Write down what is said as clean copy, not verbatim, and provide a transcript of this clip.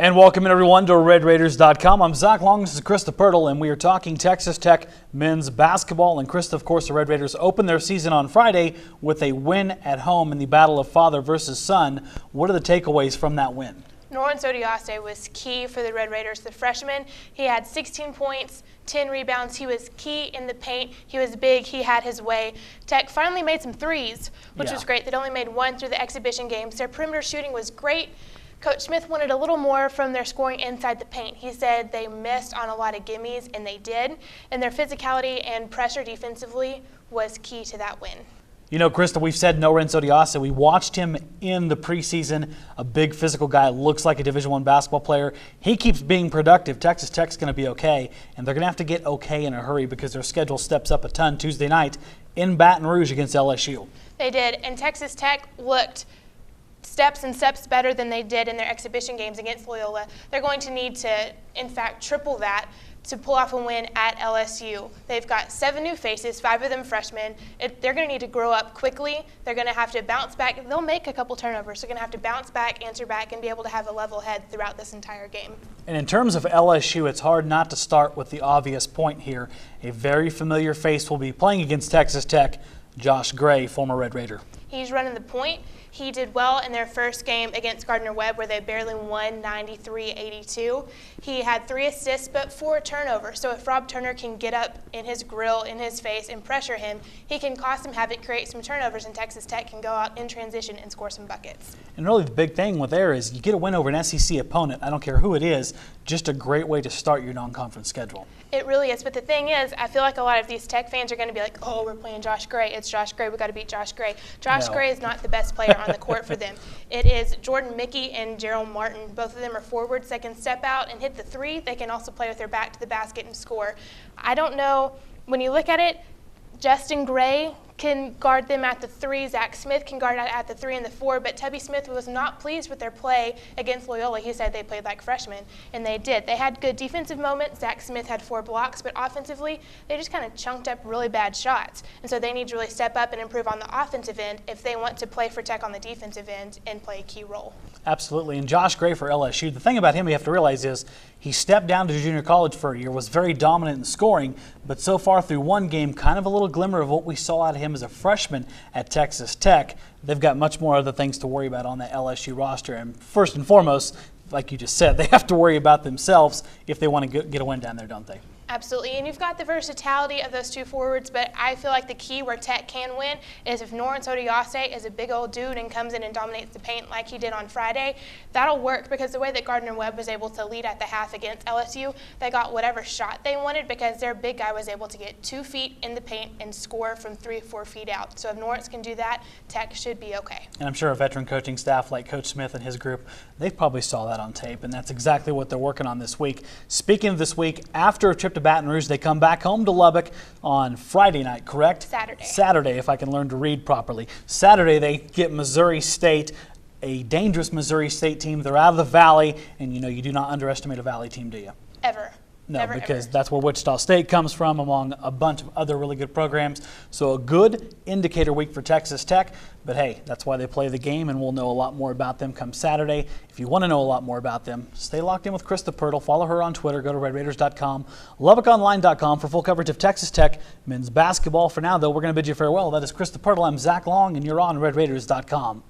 And welcome everyone to RedRaiders.com. I'm Zach Long, this is Krista Pirtle, and we are talking Texas Tech men's basketball. And Krista, of course, the Red Raiders opened their season on Friday with a win at home in the battle of father versus son. What are the takeaways from that win? Lawrence Odiase was key for the Red Raiders, the freshman. He had 16 points, 10 rebounds. He was key in the paint. He was big. He had his way. Tech finally made some threes, which was great. They'd only made one through the exhibition games. Their perimeter shooting was great. Coach Smith wanted a little more from their scoring inside the paint. He said they missed on a lot of gimmies, and they did. And their physicality and pressure defensively was key to that win. You know, Krista, we've said Lawrence Odiase. We watched him in the preseason, a big physical guy, looks like a Division I basketball player. He keeps being productive. Texas Tech's going to be okay, and they're going to have to get okay in a hurry because their schedule steps up a ton Tuesday night in Baton Rouge against LSU. They did, and Texas Tech looked steps and steps better than they did in their exhibition games against Loyola. They're going to need to, in fact, triple that to pull off a win at LSU. They've got 7 new faces, 5 of them freshmen. They're going to need to grow up quickly. They're going to have to bounce back. They'll make a couple turnovers. They're going to have to bounce back, answer back, and be able to have a level head throughout this entire game. And in terms of LSU, it's hard not to start with the obvious point here. A very familiar face will be playing against Texas Tech, Josh Gray, former Red Raider. He's running the point. He did well in their first game against Gardner-Webb where they barely won 93-82. He had 3 assists but 4 turnovers. So if Rob Turner can get up in his grill, in his face, and pressure him, he can cause some havoc, create some turnovers, and Texas Tech can go out in transition and score some buckets. And really the big thing with there is you get a win over an SEC opponent, I don't care who it is, just a great way to start your non-conference schedule. It really is, but the thing is, I feel like a lot of these Tech fans are going to be like, oh, we're playing Josh Gray. It's Josh Gray. We've got to beat Josh Gray. Josh Gray is not the best player on the court for them. It is Jordan Mickey and Gerald Martin. Both of them are forwards that can step out and hit the 3. They can also play with their back to the basket and score. I don't know, when you look at it, Justin Gray can guard them at the 3. Zach Smith can guard at the 3 and the 4, but Tubby Smith was not pleased with their play against Loyola. He said they played like freshmen, and they did. They had good defensive moments. Zach Smith had 4 blocks, but offensively, they just kind of chunked up really bad shots. And so they need to really step up and improve on the offensive end if they want to play for Tech on the defensive end and play a key role. Absolutely. And Josh Gray for LSU, the thing about him you have to realize is he stepped down to junior college for a year, was very dominant in scoring, but so far through one game, kind of a little glimmer of what we saw out of him as a freshman at Texas Tech. They've got much more other things to worry about on that LSU roster. And first and foremost, like you just said, they have to worry about themselves if they want to get a win down there, don't they? Absolutely, and you've got the versatility of those 2 forwards, but I feel like the key where Tech can win is if Lawrence Odiase is a big old dude and comes in and dominates the paint like he did on Friday. That'll work because the way that Gardner-Webb was able to lead at the half against LSU, they got whatever shot they wanted because their big guy was able to get 2 feet in the paint and score from 3 or 4 feet out. So if Lawrence can do that, Tech should be okay. And I'm sure a veteran coaching staff like Coach Smith and his group, they probably saw that on tape, and that's exactly what they're working on this week. Speaking of this week, after a trip to Baton Rouge, they come back home to Lubbock on Friday night, correct? Saturday, if I can learn to read properly. Saturday, they get Missouri State, a dangerous Missouri State team. They're out of the Valley, and you know you do not underestimate a Valley team, do you? Ever. No, Never, because ever. that's where Wichita State comes from, among a bunch of other really good programs. So a good indicator week for Texas Tech. But hey, that's why they play the game, and we'll know a lot more about them come Saturday. If you want to know a lot more about them, stay locked in with Krista Pirtle. Follow her on Twitter. Go to RedRaiders.com, LubbockOnline.com for full coverage of Texas Tech men's basketball. For now, though, we're going to bid you farewell. That is Krista Pirtle. I'm Zach Long, and you're on RedRaiders.com.